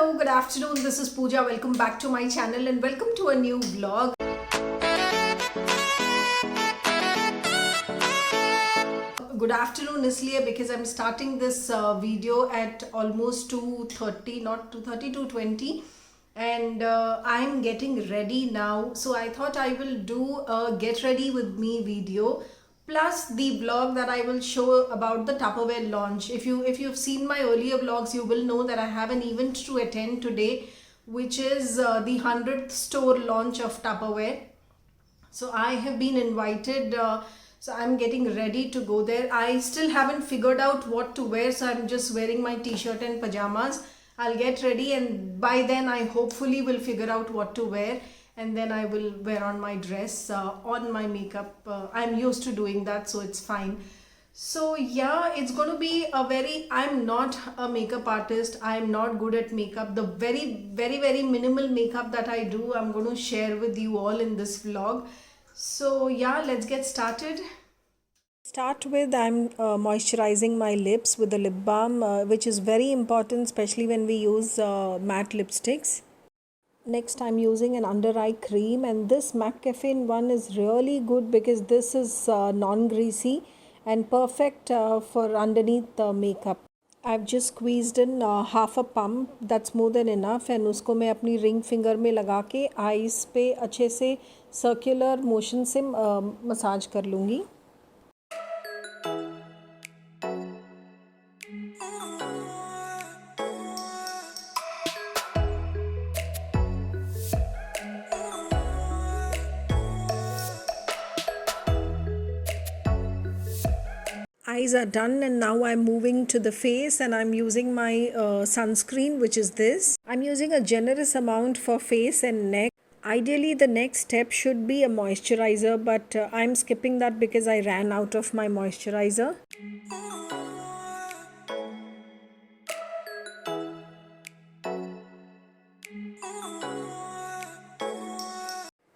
Hello, good afternoon. This is Pooja. Welcome back to my channel and welcome to a new vlog. Good afternoon इसलिए because I'm starting this video at almost 2:30, not 2:30, 2:20, and I'm getting ready now. So I thought I will do a get ready with me video plus the vlog that I will show about the Tupperware launch. If you've seen my earlier vlogs, you will know that I have an event to attend today, which is the 100th store launch of Tupperware. So I have been invited, so I'm getting ready to go there. I still haven't figured out what to wear, so I'm just wearing my t-shirt and pajamas. I'll get ready and by then I hopefully will figure out what to wear, and then I will wear on my dress, on my makeup. I'm used to doing that, so it's fine. So yeah, it's going to be a very, I'm not a makeup artist, I'm not good at makeup. The very minimal makeup that I do, I'm going to share with you all in this vlog. So yeah, let's get started. Start with, I'm moisturizing my lips with the lip balm, which is very important, especially when we use matte lipsticks. Next, I'm using an under eye cream, and this McCaffeine one is really good because this is non-greasy and perfect for underneath the makeup. I've just squeezed in half a pump, that's more than enough, and उसको मैं अपनी ring finger में लगा के eyes पे अच्छे से circular motion से मसाज कर लूँगी. Eyes are done, and now I'm moving to the face, and I'm using my sunscreen, which is this. I'm using a generous amount for face and neck. Ideally the next step should be a moisturizer, but I'm skipping that because I ran out of my moisturizer.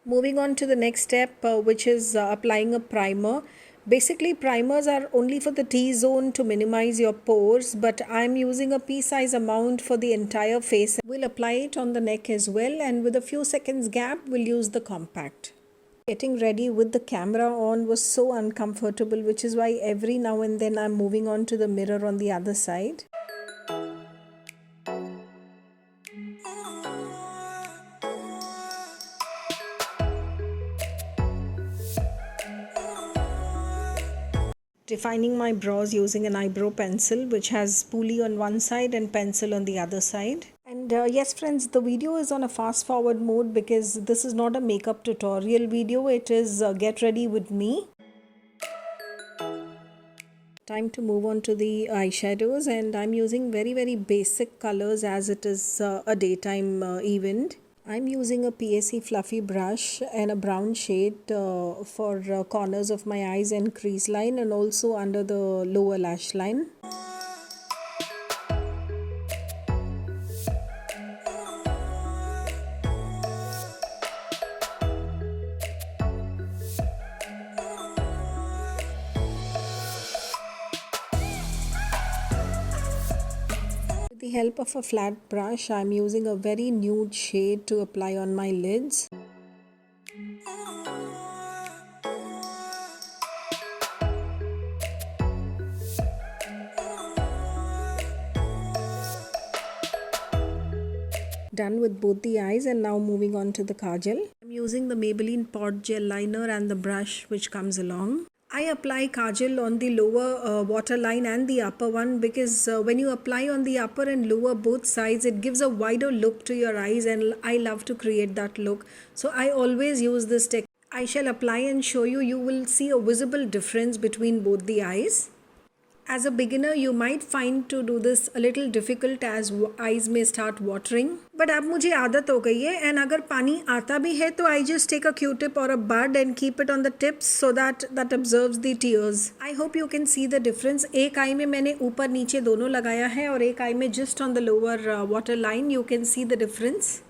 Moving on to the next step, which is applying a primer. Basically, primers are only for the T-zone to minimize your pores, but I'm using a pea-size amount for the entire face. We'll apply it on the neck as well, and with a few seconds gap, we'll use the compact. Getting ready with the camera on was so uncomfortable, which is why every now and then I'm moving on to the mirror on the other side. Defining my brows using an eyebrow pencil, which has spoolie on one side and pencil on the other side. And yes friends, the video is on a fast forward mode because this is not a makeup tutorial video, it is get ready with me. Time to move on to the eyeshadows, and I'm using very basic colors as it is a daytime event. I'm using a PSC fluffy brush and a brown shade for corners of my eyes and crease line, and also under the lower lash line. With the help of a flat brush, I'm using a very nude shade to apply on my lids. Done with both the eyes, and now moving on to the kajal. I'm using the Maybelline Pot Gel Liner and the brush which comes along. I apply kajal on the lower waterline and the upper one because when you apply on the upper and lower both sides, it gives a wider look to your eyes, and I love to create that look. So I always use this technique. I shall apply and show you. You will see a visible difference between both the eyes. As a beginner, you might find to do this a little difficult as eyes may start watering. But अब मुझे आदत हो गई है, and अगर पानी आता भी है तो I just take a Q-tip or a bud and keep it on the tips so that absorbs the tears. I hope you can see the difference. एक आई में मैंने ऊपर नीचे दोनों लगाया है, और एक आई में just on the lower water line. You can see the difference.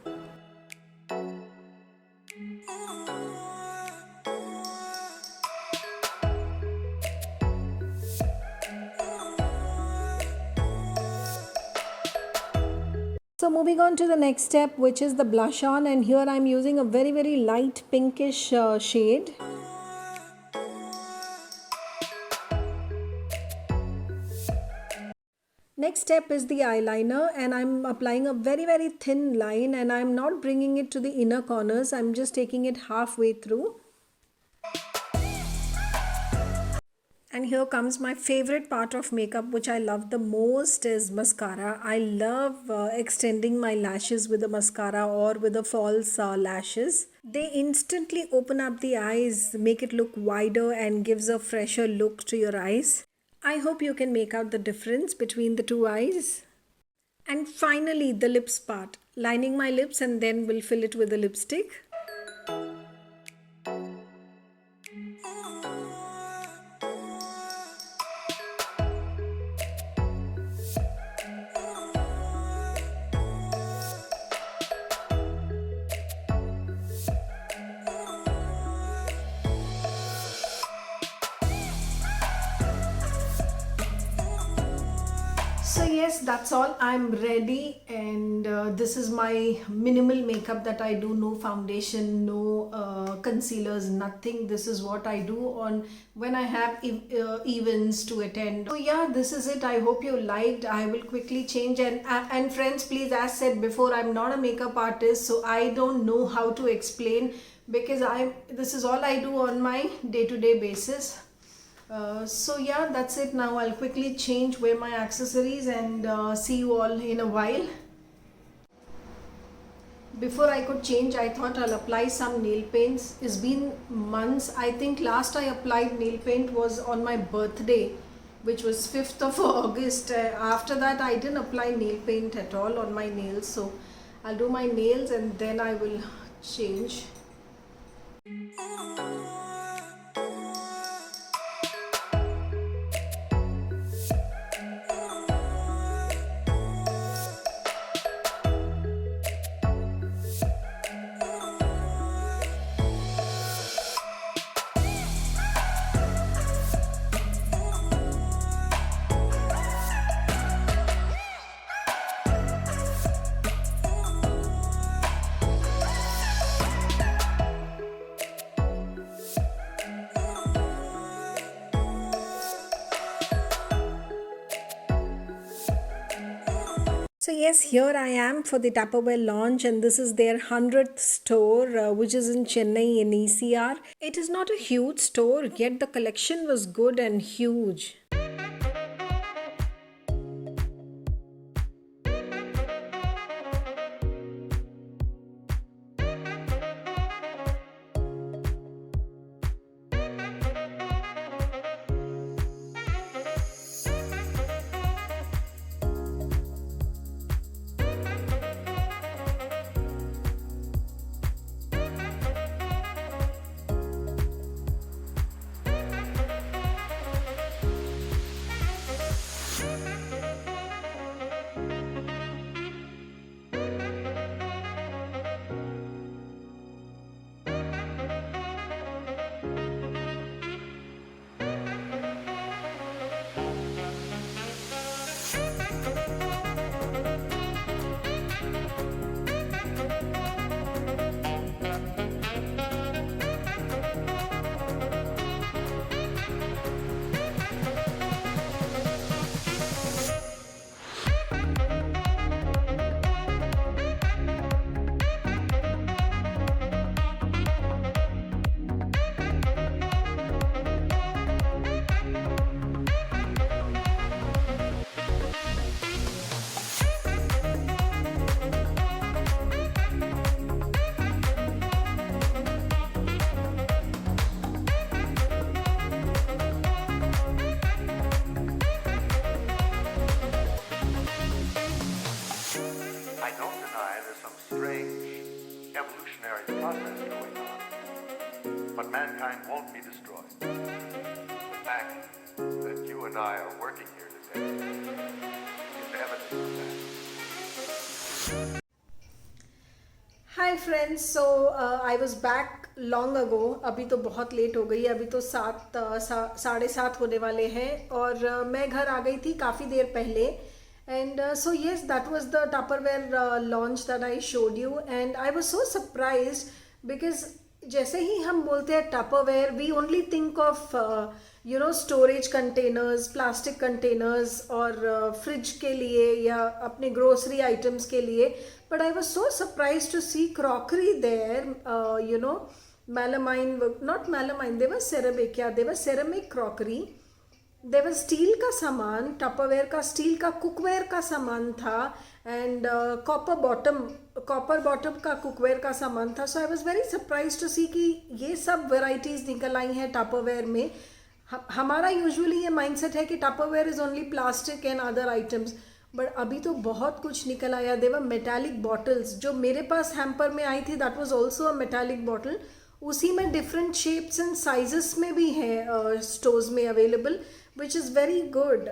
So moving Moving on to the next step, which is the blush on, and here I'm using a very light pinkish shade. Next step is the eyeliner, and I'm applying a very thin line, and I'm not bringing it to the inner corners. I'm just taking it halfway through. And here comes my favorite part of makeup, which I love the most, is mascara. I love extending my lashes with a mascara or with a false lashes. They instantly open up the eyes, make it look wider and gives a fresher look to your eyes. I hope you can make out the difference between the two eyes. And finally, the lips part. Lining my lips, and then we'll fill it with a lipstick. So yes, that's all. I'm ready, and this is my minimal makeup that I do. No foundation, no concealers, nothing. This is what I do on when I have events to attend. So yeah, this is it. I hope you liked. I will quickly change, and friends, please, as said before, I'm not a makeup artist, so I don't know how to explain, because this is all I do on my day-to-day basis. So yeah, that's it. Now I'll quickly change, wear my accessories, and see you all in a while. Before I could change, I thought I'll apply some nail paints. It's been months. I think last I applied nail paint was on my birthday, which was 5th of August. After that, I didn't apply nail paint at all on my nails. So I'll do my nails and then I will change. So yes, here I am for the Tupperware launch, and this is their 100th store, which is in Chennai in ECR. It is not a huge store, yet the collection was good and huge. evolutionary process going on, but mankind won't be destroyed. The fact that you and I are working here today is evidence of that. Hi friends, so I was back long ago. अभी तो बहुत late हो गई, अभी तो 7 साढ़े 7 होने वाले हैं और मैं घर आ गई थी काफ़ी देर पहले. And so yes, that was the Tupperware launch that I showed you, and I was so surprised because जैसे ही हम बोलते हैं Tupperware, we only think of storage containers, plastic containers और fridge के लिए या अपने grocery items के लिए. But I was so surprised to see crockery there. Melamine, not melamine, they were ceramic. Yeah, they were ceramic crockery. There was steel का सामान, Tupperware का, स्टील का कुकवेयर का सामान था, एंड कॉपर बॉटम का कुकवेयर का सामान था. So I was very surprise to see कि ये सब वेराइटीज़ निकल आई हैं टपरवेयर में. हमारा यूजुअली ये माइंडसेट है कि Tupperware is only plastic and other items, but अभी तो बहुत कुछ निकल आया. देवर मेटालिक बॉटल्स, जो मेरे पास हैम्पर में आई थी, that was also a metallic bottle. उसी में डिफरेंट शेप्स एंड साइजेस में भी हैं स्टोर्स में available, which is very good.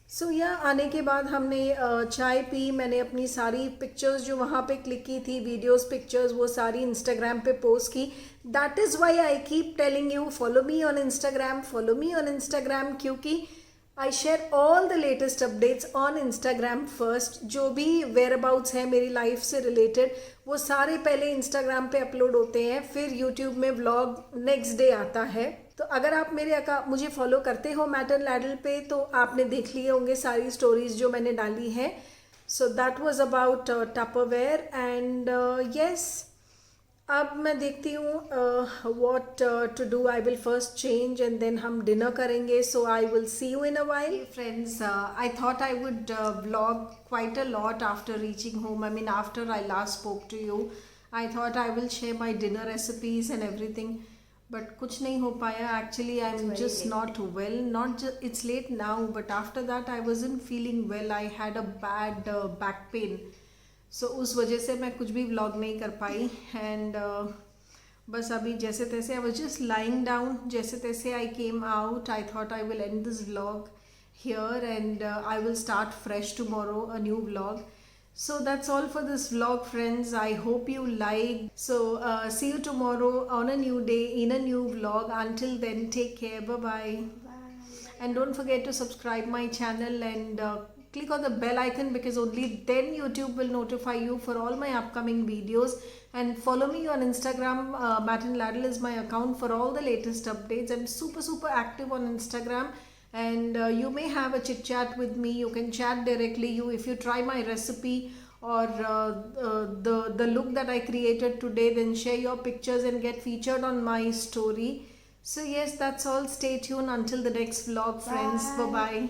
So आने के बाद हमने चाय पी. मैंने अपनी सारी पिक्चर्स जो वहाँ पे क्लिक की थी, वीडियोस, पिक्चर्स, वो सारी इंस्टाग्राम पे पोस्ट की. That is why I keep telling you follow me on Instagram, क्योंकि I share all the latest updates on Instagram first. जो भी वेयर अबाउट्स हैं मेरी लाइफ से रिलेटेड, वो सारे पहले इंस्टाग्राम पे अपलोड होते हैं, फिर यूट्यूब में व्लॉग नेक्स्ट डे आता है. तो अगर आप मुझे फॉलो करते हो मैट एंड लैडल पे, तो आपने देख लिए होंगे सारी स्टोरीज जो मैंने डाली हैं. So that was about Tupperware. And yes, अब मैं देखती हूँ what to do. I will first change and then हम डिनर करेंगे. So I will see you in a while. Friends, I thought I would vlog quite a lot after reaching home. I mean after I last spoke to you, I thought I will share my dinner recipes and everything, but कुछ नहीं हो पाया. Actually I am just not well. It's late now, but after that I wasn't feeling well. I had a bad back pain. So उस वजह से मैं कुछ भी व्लॉग नहीं कर पाई. एंड बस अभी जैसे तैसे I was just lying down. जैसे तैसे I came out. I thought I will end this vlog here, and I will start fresh tomorrow, a new vlog. So that's all for this vlog, friends. I hope you like. So see you tomorrow on a new day in a new vlog. Until then, take care. Bye. And don't forget to subscribe my channel and click on the bell icon, because only then YouTube will notify you for all my upcoming videos. And follow me on Instagram. Matt and Ladle is my account for all the latest updates. I'm super active on Instagram. And you may have a chit chat with me. You can chat directly. If you try my recipe or the look that I created today, then share your pictures and get featured on my story. So yes, that's all. Stay tuned until the next vlog, friends. Bye bye.